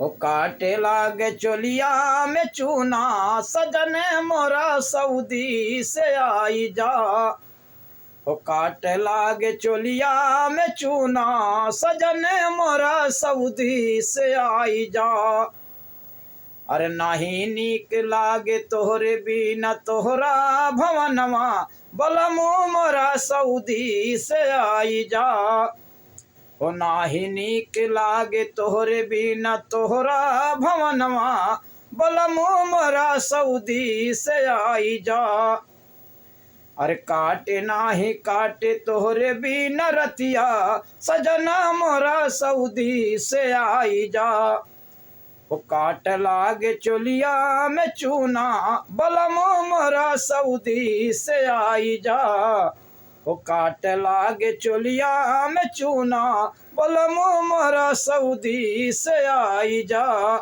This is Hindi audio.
ओ काटे लागे चोलिया में चूना, सजन मोरा सऊदी से आई जा। ओ काटे लागे चोलिया में चूना, सजन मोरा सऊदी से आई जा। अरे नाही नीक लागे तोहरे बिना तोहरा भवनवा, बलमु मोरा सऊदी से आई जा। ओ नाही नीक लागे तोहरे बिना तोहरा भवनवा, बलमु मोरा सऊदी से आई जा। अरे काटे नाही काटे तोहरे बिना रतिया, सजना मोरा सऊदी से आई जा। ओ काट लागे चोलिया में चूना, बलमो मोरा सऊदी से आई जा। ओ काट लागे चोलिया में चूना, बलमो मोरा सऊदी से आई जा।